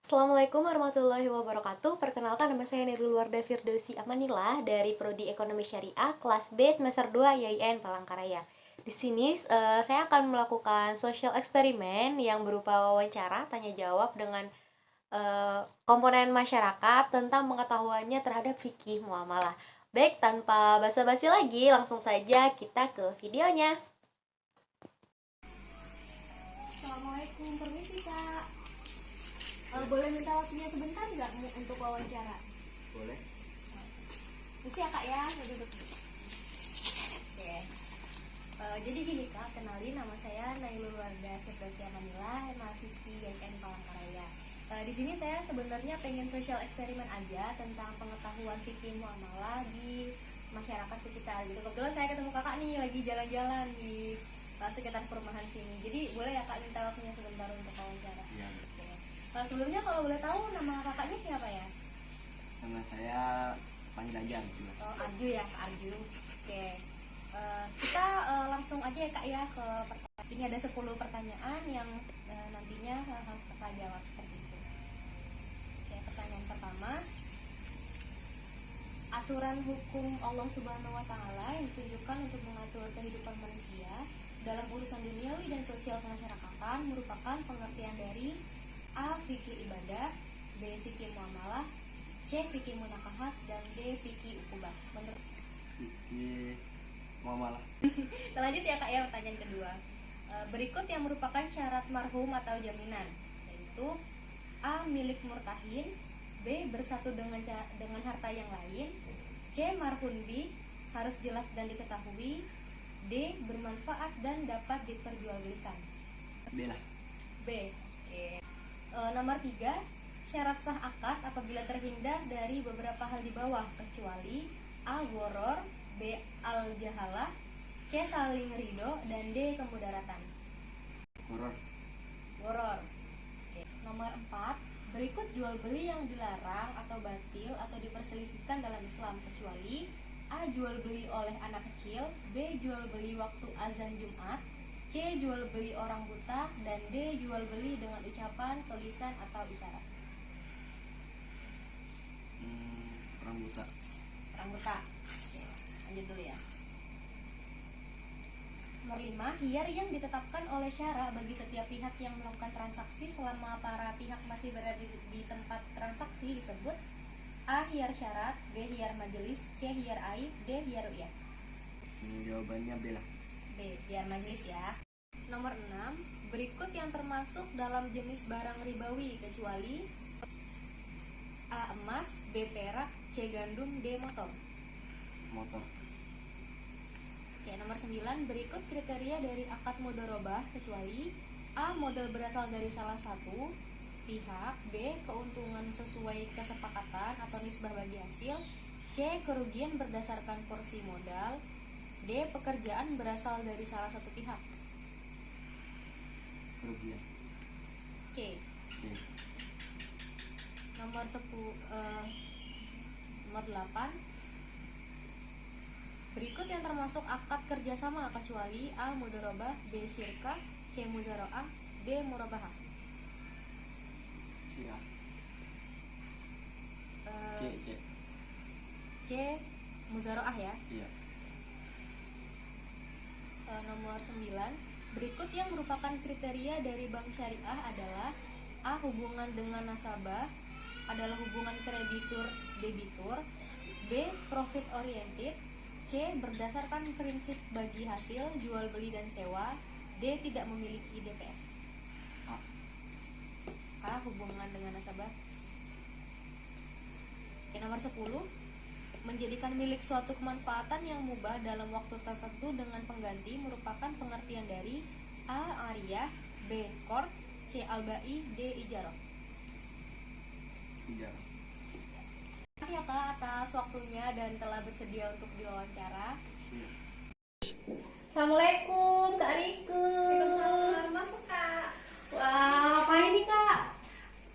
Assalamualaikum warahmatullahi wabarakatuh. Perkenalkan, nama saya Nurulwardah Firdausi Amanillah dari Prodi Ekonomi Syariah kelas B semester 2 YIN Palangkaraya. Di sini saya akan melakukan social eksperimen yang berupa wawancara tanya jawab dengan komponen masyarakat tentang pengetahuannya terhadap fikih muamalah. Baik, tanpa basa-basi lagi, langsung saja kita ke videonya. Assalamualaikum, permisi Kak. Boleh minta waktunya sebentar nggak untuk wawancara? Boleh. Misi ya Kak ya, saya duduk. Oke. Jadi gini Kak, kenalin, nama saya Nurulwardah Firdausi Amanillah, mahasiswi YIN Palangkaraya. Di sini saya sebenarnya pengen social eksperimen aja tentang pengetahuan fikih muamalah di masyarakat sekitar gitu. Kebetulan saya ketemu Kakak nih lagi jalan-jalan di sekitar perumahan sini. Jadi boleh ya Kak minta waktunya sebentar untuk wawancara? Iya. Sebelumnya kalau boleh tahu nama kakaknya siapa ya? Nama saya panggil aja gitu. Oh, Arju ya, Kak Arju. Oke. Kita langsung aja ya Kak ya ke pertanyaan. Ini ada 10 pertanyaan yang nantinya harus Kakak jawab seperti itu. Oke, pertanyaan pertama. Aturan hukum Allah Subhanahu wa taala yang ditujukan untuk mengatur kehidupan manusia dalam urusan duniawi dan sosial kemasyarakatan merupakan pengertian dari A. Fikih ibadah, B. Fikih muamalah, C. Fikih munakahat, dan D. Fikih ukubah. Menurut Fikih muamalah. Kita lanjut ya Kak ya, pertanyaan kedua. Berikut yang merupakan syarat marhum atau jaminan, yaitu A. Milik murtahin, B. Bersatu dengan harta yang lain, C. Marhundi harus jelas dan diketahui, D. Bermanfaat dan dapat diperjualbelikan. B lah. B. Oke. Nomor 3, syarat sah akad apabila terhindar dari beberapa hal di bawah kecuali A. Gharar, B. Al-jahalah, C. Saling ridho, dan D. Kemudaratan. Gharar. Oke. Nomor 4, berikut jual beli yang dilarang atau batil atau diperselisihkan dalam Islam kecuali A. Jual beli oleh anak kecil, B. Jual beli waktu azan Jumat, C. Jual beli orang buta, dan D. Jual beli dengan ucapan, tulisan, atau isyarat. Orang buta. Orang buta. Oke, lanjut dulu ya. Nomor 5, hiyar yang ditetapkan oleh syara bagi setiap pihak yang melakukan transaksi selama para pihak masih berada di tempat transaksi disebut A. Hiyar syarat, B. Hiyar majelis, C. Hiyar aib, D. Hiyar ru'yah. Jawabannya B lah. B. Hiyar majelis ya. Nomor 6, berikut yang termasuk dalam jenis barang ribawi kecuali A. Emas, B. Perak, C. Gandum, D. Motor. Ya, nomor 9, berikut kriteria dari akad mudharabah kecuali A. Modal berasal dari salah satu pihak, B. Keuntungan sesuai kesepakatan atau nisbah bagi hasil, C. Kerugian berdasarkan porsi modal, D. Pekerjaan berasal dari salah satu pihak. Kerugian. C. Nomor 8, berikut yang termasuk akad kerjasama kecuali A. Mudharabah, B. Syirkah, C. Muzara'ah, D. Murabahah. C. Muzara'ah ya. Iya. Nomor 9, berikut yang merupakan kriteria dari bank syariah adalah A. Hubungan dengan nasabah adalah hubungan kreditur debitur, B. Profit oriented, C. Berdasarkan prinsip bagi hasil jual beli dan sewa, D. Tidak memiliki DPS. A. Hubungan dengan nasabah. Oke, nomor 10, menjadikan milik suatu kemanfaatan yang mubah dalam waktu tertentu dengan pengganti merupakan pengertian dari A. Ariyah, B. Qard, C. Albai, D. Ijarah. Terima kasih ya Kak atas waktunya dan telah bersedia untuk diwawancara. Assalamualaikum Kak Rike. Waalaikumsalam. Masuk Kak. Wah, apa ini Kak?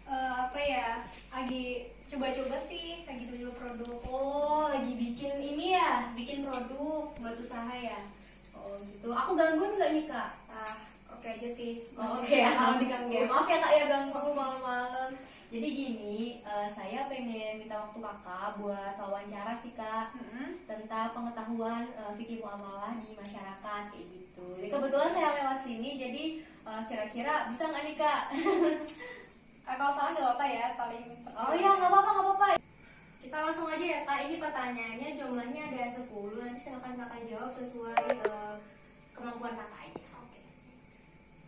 Apa ya? Lagi coba-coba sih, lagi coba produk. Oh, lagi bikin ini ya, bikin produk buat usaha ya. Oh gitu. Aku ganggu nggak nih Kak? Oke aja sih. Oh, Masih oke, bisa ya. diganggu. Maaf ya Kak ya ganggu malam-malam. Jadi gini, saya pengen minta waktu kakak buat wawancara sih kak tentang pengetahuan fikih muamalah di masyarakat kayak gitu. Jadi kebetulan saya lewat sini, jadi kira-kira bisa nggak nih kak? Kalau salah nggak apa-apa ya, paling Oh iya nggak apa-apa nggak apa-apa. Kita langsung aja ya kak. Ini pertanyaannya jumlahnya ada 10. Nanti silakan kakak jawab sesuai kemampuan kakak aja. Oke.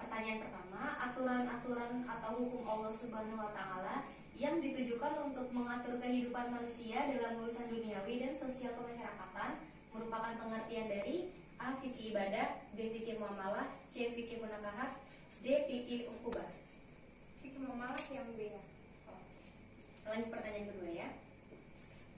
Pertanyaan pertama, aturan-aturan atau hukum Allah Subhanahu wa taala yang ditujukan untuk mengatur kehidupan manusia dalam urusan duniawi dan sosial kemasyarakatan merupakan pengertian dari A. Fikih ibadah, B. Fikih muamalah, C. Fikih munakahat, D. Fikih ukubah. fikih muamalah yang B ya. Lanjut pertanyaan kedua ya.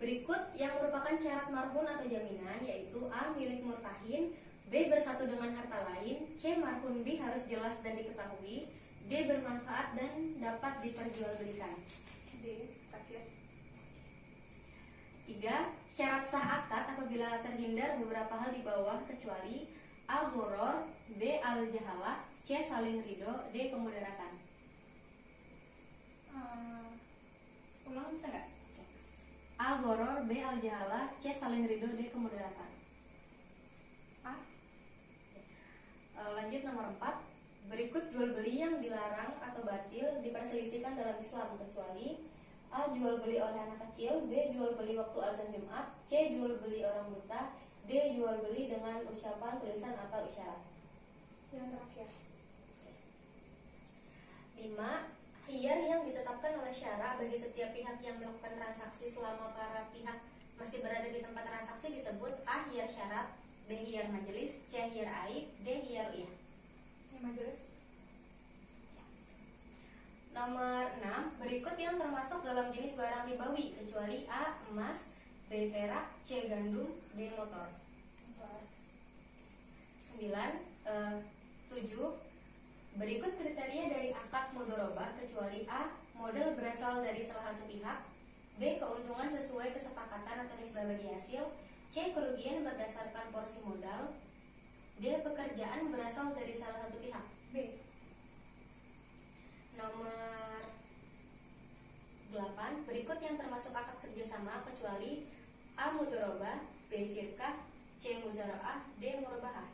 Berikut yang merupakan syarat marhun atau jaminan yaitu A. Milik murtahin, B. Bersatu dengan harta lain, C. Marhun B harus jelas dan diketahui, D. Bermanfaat dan dapat diperjualbelikan. D terakhir. 3. Syarat sah akad apabila terhindar beberapa hal di bawah kecuali A. Gharar, B. Al-jahalah, C. Saling ridho, D. Kemudaratan. Ulang bisa nggak? A. Gharar, B. Al-jahalah, C. Saling ridho, D. Kemudaratan. A. Lanjut nomor 4. Berikut jual beli yang dilarang atau batil diperselisihkan dalam Islam kecuali A. Jual beli oleh anak kecil, B. Jual beli waktu azan Jumat, C. Jual beli orang buta, D. Jual beli dengan ucapan, tulisan atau isyarat. Yang terakhir. 5. Khiyar yang ditetapkan oleh syara bagi setiap pihak yang melakukan transaksi selama para pihak masih berada di tempat transaksi disebut A. Khiyar syarat, B. Khiyar majelis, C. Khiyar aib, D. Khiyar uyah. Yang majelis. Nomor 6. Berikut yang termasuk dalam jenis barang ribawi kecuali A. Emas, B. Perak, C. Gandum, D. Motor. 7. Berikut kriteria dari akad mudharabah kecuali A. Modal berasal dari salah satu pihak, B. Keuntungan sesuai kesepakatan atau nisbah bagi hasil, C. Kerugian berdasarkan porsi modal, D. Pekerjaan berasal dari salah satu pihak. B. Nomor 8. Berikut yang termasuk akad kerjasama kecuali A. Mudharabah, B. Syirkah, C. Muzara'ah, D. Murabahah.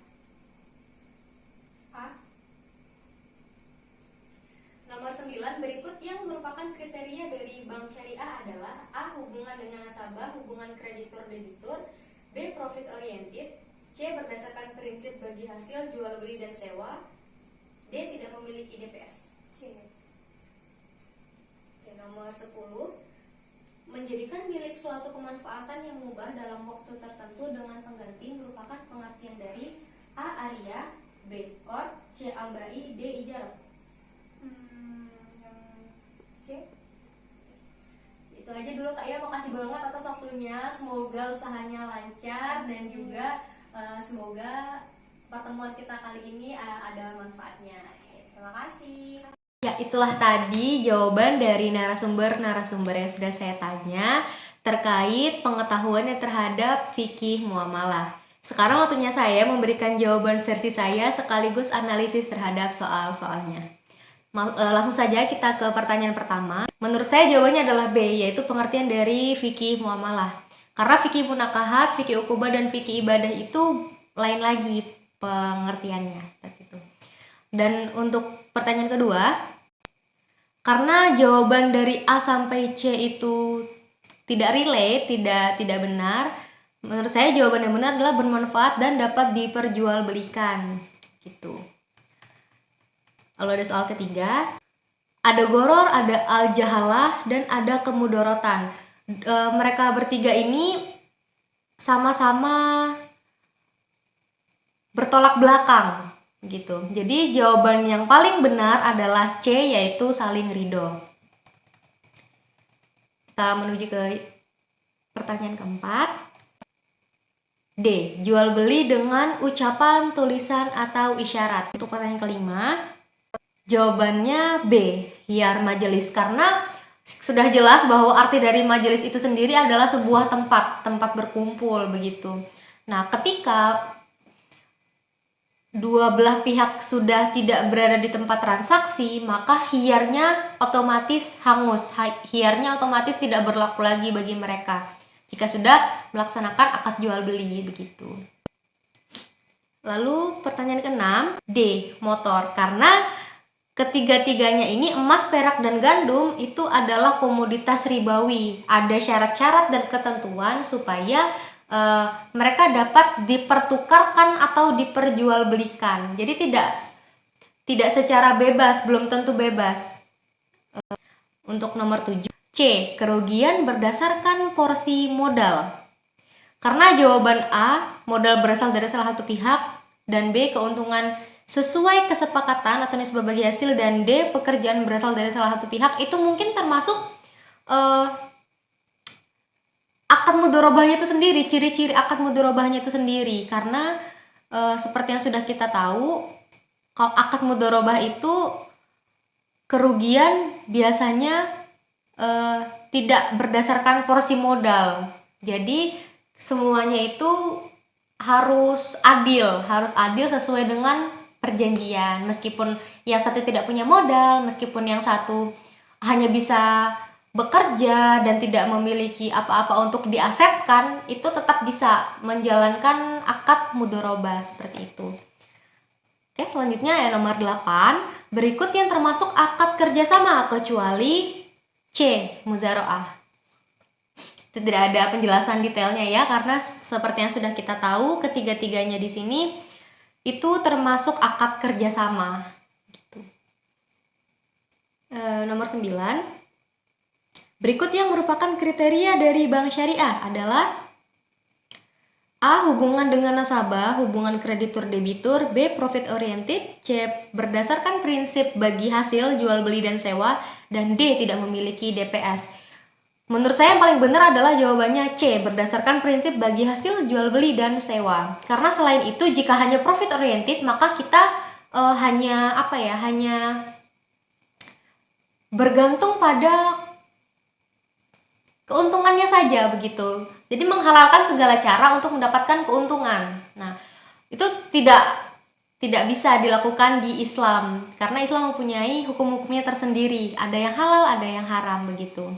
A. Nomor 9. Berikut yang merupakan kriteria dari bank syariah adalah A. Hubungan dengan nasabah, hubungan kreditur-debitur, B. Profit oriented, C. Berdasarkan prinsip bagi hasil jual beli dan sewa, D. Tidak memiliki DPS. C. Nomor 10. Menjadikan milik suatu kemanfaatan yang mubah dalam waktu tertentu dengan pengganti merupakan pengertian dari A. Ariyah, B. Qard, C. Al-Bai, D. Ijarah. Yang C. Itu aja dulu kak ya, makasih banget atas waktunya. Semoga usahanya lancar dan juga semoga pertemuan kita kali ini ada manfaatnya. Terima kasih. Ya, itulah tadi jawaban dari narasumber-narasumber yang sudah saya tanya terkait pengetahuannya terhadap fikih muamalah. Sekarang waktunya saya memberikan jawaban versi saya sekaligus analisis terhadap soal-soalnya. Langsung saja kita ke pertanyaan pertama. Menurut saya jawabannya adalah B, yaitu pengertian dari fikih muamalah. Karena fikih munakahat, fikih ukubah, dan fikih ibadah itu lain lagi pengertiannya seperti itu. Dan untuk pertanyaan kedua, karena jawaban dari A sampai C itu tidak relate, tidak benar, menurut saya jawaban yang benar adalah bermanfaat dan dapat diperjualbelikan gitu. Lalu ada soal ketiga, ada goror, ada al-jahalah, dan ada kemudorotan. Mereka bertiga ini sama-sama bertolak belakang gitu. Jadi jawaban yang paling benar adalah C, yaitu saling ridho. Kita menuju ke pertanyaan keempat. D. Jual beli dengan ucapan, tulisan, atau isyarat. Untuk pertanyaan kelima, jawabannya B, khiyar majelis. Karena sudah jelas bahwa arti dari majelis itu sendiri adalah sebuah tempat berkumpul begitu. Nah, ketika dua belah pihak sudah tidak berada di tempat transaksi, maka hiarnya otomatis hangus. Hiarnya otomatis tidak berlaku lagi bagi mereka jika sudah melaksanakan akad jual beli begitu. Lalu pertanyaan ke-6, D, motor. Karena ketiga-tiganya ini emas, perak, dan gandum itu adalah komoditas ribawi. Ada syarat-syarat dan ketentuan supaya mereka dapat dipertukarkan atau diperjualbelikan. Jadi tidak secara bebas, belum tentu bebas. Untuk nomor 7, C, kerugian berdasarkan porsi modal. Karena jawaban A, modal berasal dari salah satu pihak, dan B, keuntungan sesuai kesepakatan atau nisbah bagi hasil, dan D, pekerjaan berasal dari salah satu pihak, itu mungkin termasuk akad mudharabahnya itu sendiri, ciri-ciri akad mudharabahnya itu sendiri. Karena seperti yang sudah kita tahu, kalau akad mudharabah itu kerugian biasanya tidak berdasarkan porsi modal. Jadi semuanya itu harus adil sesuai dengan perjanjian. Meskipun yang satu tidak punya modal, meskipun yang satu hanya bisa bekerja dan tidak memiliki apa-apa untuk diasetkan, itu tetap bisa menjalankan akad mudharabah seperti itu. Oke, selanjutnya ya nomor 8, berikut yang termasuk akad kerjasama kecuali C, muzara'ah. Tidak ada penjelasan detailnya ya, karena seperti yang sudah kita tahu, ketiga-tiganya di sini itu termasuk akad kerjasama. Gitu. Nomor 9, berikut yang merupakan kriteria dari bank syariah adalah A, hubungan dengan nasabah, hubungan kreditur debitur, B, profit oriented, C, berdasarkan prinsip bagi hasil jual beli dan sewa, dan D, tidak memiliki DPS. Menurut saya yang paling benar adalah jawabannya C, berdasarkan prinsip bagi hasil jual beli dan sewa. Karena selain itu, jika hanya profit oriented, maka kita hanya bergantung pada keuntungannya saja begitu. Jadi menghalalkan segala cara untuk mendapatkan keuntungan. Nah, itu tidak bisa dilakukan di Islam, karena Islam mempunyai hukum-hukumnya tersendiri. Ada yang halal, ada yang haram begitu.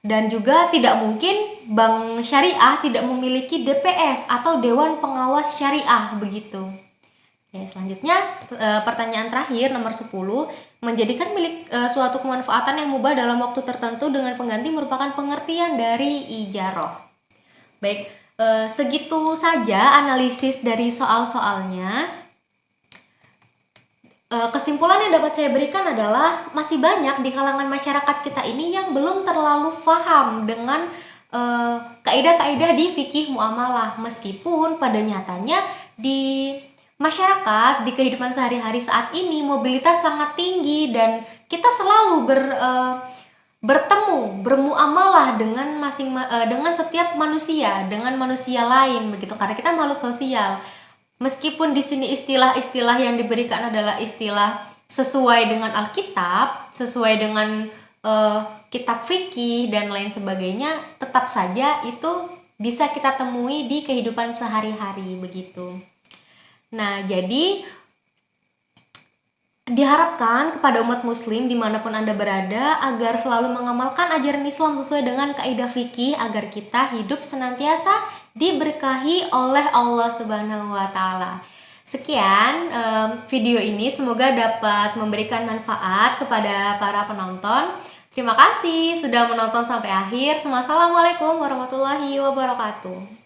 Dan juga tidak mungkin bank syariah tidak memiliki DPS atau Dewan Pengawas Syariah begitu. Oke, selanjutnya pertanyaan terakhir nomor 10, menjadikan milik suatu kemanfaatan yang mubah dalam waktu tertentu dengan pengganti merupakan pengertian dari ijarah. Baik, segitu saja analisis dari soal-soalnya. Kesimpulan yang dapat saya berikan adalah masih banyak di kalangan masyarakat kita ini yang belum terlalu paham dengan kaidah-kaidah di fikih muamalah, meskipun pada nyatanya di masyarakat, di kehidupan sehari-hari saat ini mobilitas sangat tinggi dan kita selalu bertemu, bermuamalah dengan dengan setiap manusia, dengan manusia lain begitu, karena kita makhluk sosial. Meskipun di sini istilah-istilah yang diberikan adalah istilah sesuai dengan Alkitab, sesuai dengan kitab fikih dan lain sebagainya, tetap saja itu bisa kita temui di kehidupan sehari-hari begitu. Nah, jadi diharapkan kepada umat muslim dimanapun Anda berada agar selalu mengamalkan ajaran Islam sesuai dengan kaidah fikih agar kita hidup senantiasa diberkahi oleh Allah Subhanahu wa Ta'ala. Sekian video ini, semoga dapat memberikan manfaat kepada para penonton. Terima kasih sudah menonton sampai akhir. Assalamualaikum warahmatullahi wabarakatuh.